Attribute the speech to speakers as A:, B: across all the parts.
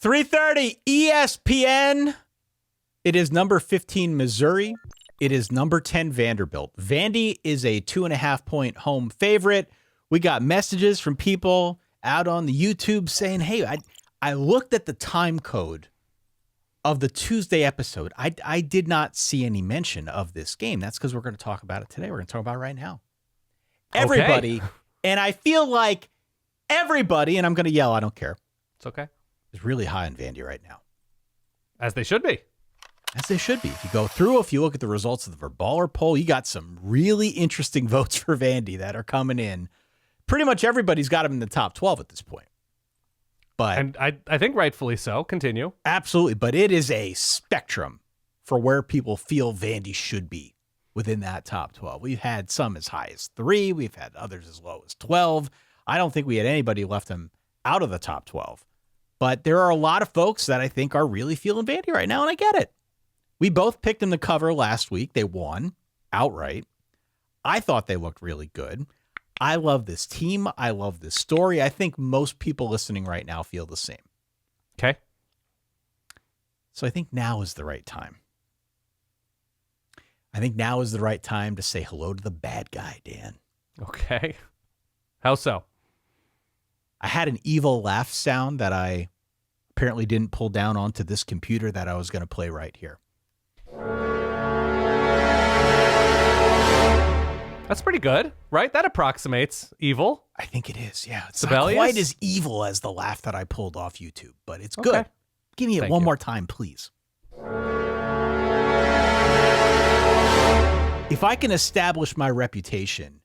A: 3:30 ESPN. It is number 15 Missouri. It is number 10 Vanderbilt. Vandy is a 2.5-point home favorite. We got messages from people out on the YouTube saying, hey, I looked at the time code of the Tuesday episode. I did not see any mention of this game. That's because we're going to talk about it today. We're going to talk about it right now. Everybody, and I feel like everybody, and I'm going to yell, I don't care.
B: It's okay.
A: Is really high on Vandy right now.
B: As they should be.
A: As they should be. If you go through, if you look at the results of the Verballer poll, you got some really interesting votes for Vandy that are coming in. Pretty much everybody's got them in the top 12 at this point.
B: And I think rightfully so. Continue.
A: Absolutely. But it is a spectrum for where people feel Vandy should be within that top 12. We've had some as high as 3. We've had others as low as 12. I don't think we had anybody left them out of the top 12. But there are a lot of folks that I think are really feeling Vandy right now, and I get it. We both picked them to cover last week. They won outright. I thought they looked really good. I love this team. I love this story. I think most people listening right now feel the same.
B: Okay.
A: So I think now is the right time. I think now is the right time to say hello to the bad guy, Dan.
B: Okay. How so?
A: I had an evil laugh sound that I apparently didn't pull down onto this computer that I was going to play right here.
B: That's pretty good, right? That approximates evil.
A: I think it is, yeah. It's
B: Sibelius?
A: not quite as evil as the laugh that I pulled off YouTube, but it's good.
B: Okay.
A: Give me it one more time, please. If I can establish my reputation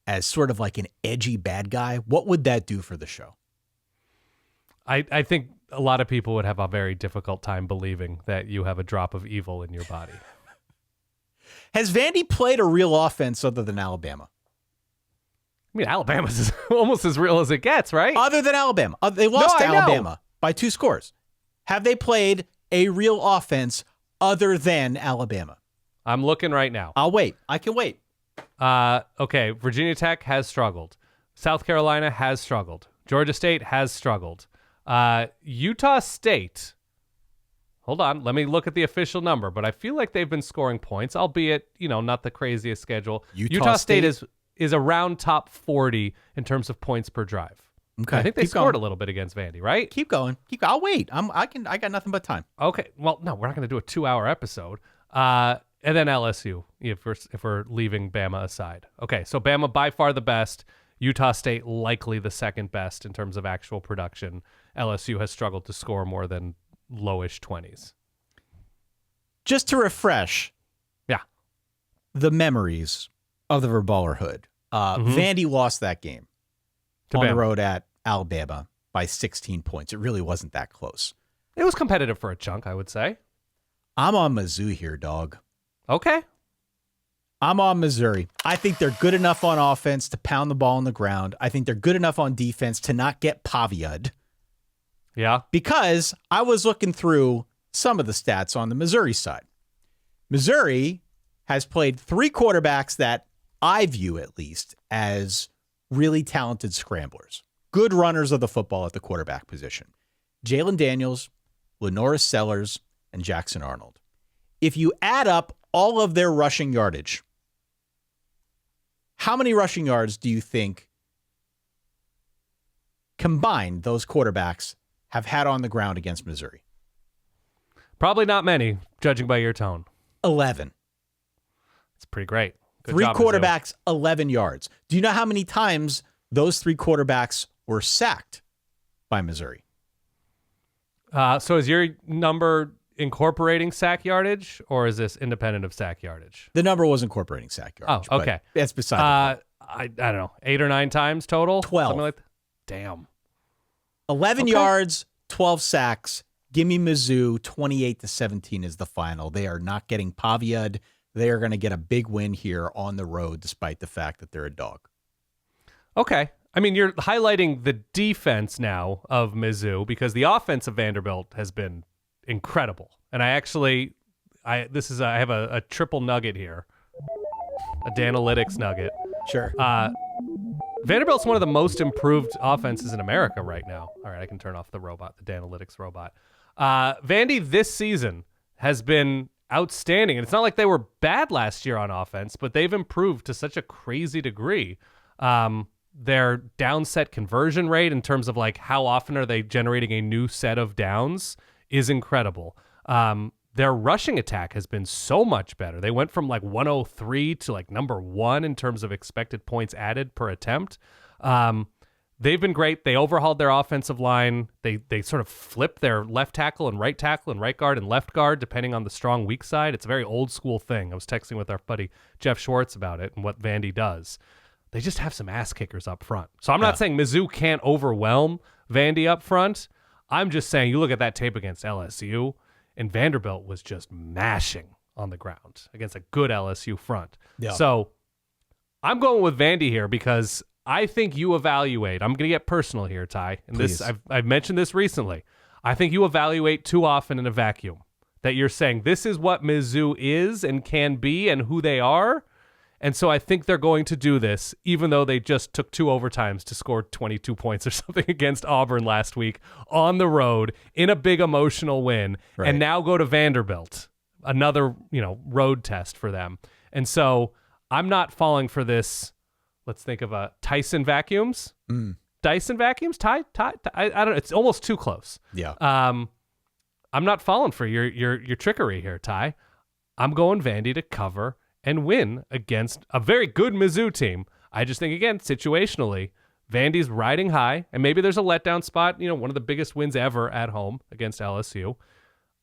A: as sort of like an edgy bad guy, what would that do for the show?
B: I think a lot of people would have a very difficult time believing that you have a drop of evil in your body.
A: Has Vandy played a real offense other than Alabama?
B: I mean, Alabama's almost as real as it gets, right?
A: Other than Alabama. They lost to
B: I know.
A: Alabama by 2 scores. Have they played a real offense other than Alabama?
B: I'm looking right now.
A: I'll wait. I can wait.
B: Okay, Virginia Tech has struggled. South Carolina has struggled. Georgia State has struggled. Utah State... Hold on, let me look at the official number, but I feel like they've been scoring points, albeit, not the craziest schedule. Utah State is around top 40 in terms of points per drive.
A: Okay.
B: I think they scored a little bit against Vandy, right?
A: Keep going. I'll wait. I got nothing but time.
B: Okay. Well, no, we're not going to do a 2-hour episode. And then LSU, if we're leaving Bama aside. Okay, so Bama by far the best. Utah State likely the second best in terms of actual production. LSU has struggled to score more than lowish 20s.
A: Just to refresh the memories of the Verballer Hood. Vandy lost that game
B: to
A: on
B: Bama.
A: the road at Alabama by 16 points. It really wasn't that close.
B: It was competitive for a chunk, I would say.
A: I'm on Mizzou here, dog.
B: Okay.
A: I'm on Missouri. I think they're good enough on offense to pound the ball on the ground. I think they're good enough on defense to not get Pavia'd.
B: Yeah.
A: Because I was looking through some of the stats on the Missouri side. Missouri has played 3 quarterbacks that I view at least as really talented scramblers, good runners of the football at the quarterback position. Jalen Daniels, Lenoris Sellers, and Jackson Arnold. If you add up all of their rushing yardage, how many rushing yards do you think combined those quarterbacks have had on the ground against Missouri?
B: Probably not many, judging by your tone.
A: 11.
B: It's pretty great. Good
A: 3
B: job,
A: quarterbacks, 11 yards. Do you know how many times those 3 quarterbacks were sacked by Missouri?
B: So is your number incorporating sack yardage, or is this independent of sack yardage?
A: The number was incorporating sack yardage.
B: Oh, okay.
A: That's beside the point.
B: I don't know, 8 or 9 times total?
A: 12.
B: Something like that? Damn.
A: 11 yards, 12 sacks. Give me Mizzou. 28-17 is the final. They are not getting Pavia'd. They are going to get a big win here on the road, despite the fact that they're a dog.
B: Okay. I mean, you're highlighting the defense now of Mizzou because the offense of Vanderbilt has been incredible. And I have a triple nugget here, a Danalytics nugget.
A: Sure.
B: Vanderbilt's one of the most improved offenses in America right now. All right, I can turn off the robot, the Danalytics robot. Vandy this season has been outstanding. And it's not like they were bad last year on offense, but they've improved to such a crazy degree. Their downset conversion rate in terms of like how often are they generating a new set of downs is incredible. Their rushing attack has been so much better. They went from like 103 to like number 1 in terms of expected points added per attempt. They've been great. They overhauled their offensive line. They sort of flipped their left tackle and right guard and left guard depending on the strong weak side. It's a very old school thing. I was texting with our buddy Jeff Schwartz about it and what Vandy does. They just have some ass kickers up front. So I'm not saying Mizzou can't overwhelm Vandy up front. I'm just saying you look at that tape against LSU, and Vanderbilt was just mashing on the ground against a good LSU front. Yeah. So I'm going with Vandy here because I think you evaluate. I'm going to get personal here, Ty. And
A: Please.
B: I've mentioned this recently. I think you evaluate too often in a vacuum. That you're saying this is what Mizzou is and can be and who they are. And so I think they're going to do this, even though they just took 2 overtimes to score 22 points or something against Auburn last week on the road in a big emotional win, and now go to Vanderbilt, another road test for them. And so I'm not falling for this. Let's think of a Tyson vacuums, Dyson vacuums. Ty. I don't know. It's almost too close.
A: Yeah.
B: I'm not falling for your trickery here, Ty. I'm going Vandy to cover and win against a very good Mizzou team. I just think, again, situationally, Vandy's riding high, and maybe there's a letdown spot, one of the biggest wins ever at home against LSU.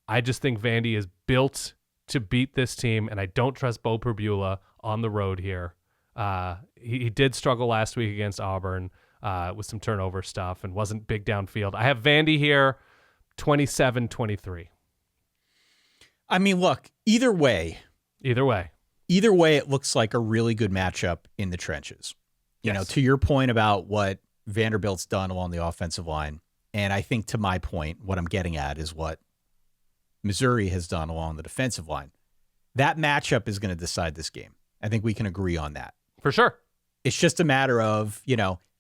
B: I just think Vandy is built to beat this team, and I don't trust Bo Perbula on the road here. He did struggle last week against Auburn with some turnover stuff and wasn't big downfield. I have Vandy here, 27-23.
A: I mean, look, either way, it looks like a really good matchup in the trenches. You know, to your point about what Vanderbilt's done along the offensive line, and I think to my point, what I'm getting at is what Missouri has done along the defensive line. That matchup is going to decide this game. I think we can agree on that.
B: For sure.
A: It's just a matter of,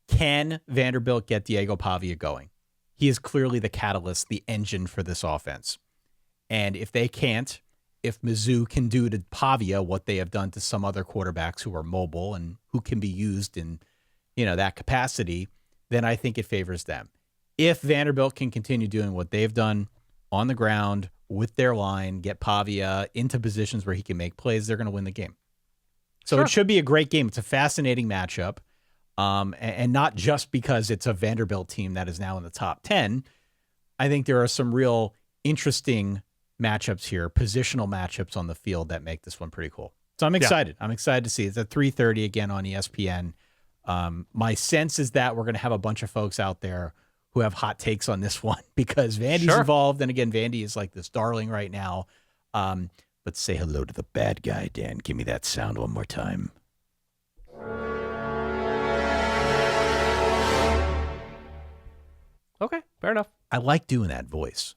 A: can Vanderbilt get Diego Pavia going? He is clearly the catalyst, the engine for this offense. And if they can't, if Mizzou can do to Pavia what they have done to some other quarterbacks who are mobile and who can be used in, that capacity, then I think it favors them. If Vanderbilt can continue doing what they've done on the ground with their line, get Pavia into positions where he can make plays, they're going to win the game. So It should be a great game. It's a fascinating matchup. And not just because it's a Vanderbilt team that is now in the top 10. I think there are some real interesting matchups here, positional matchups on the field that make this one pretty cool. So I'm excited. I'm excited to see it. It's at 3:30 again on ESPN. My sense is that we're going to have a bunch of folks out there who have hot takes on this one because Vandy's involved. And again, Vandy is like this darling right now. But say hello to the bad guy, Dan. Give me that sound one more time.
B: Okay, fair enough.
A: I like doing that voice.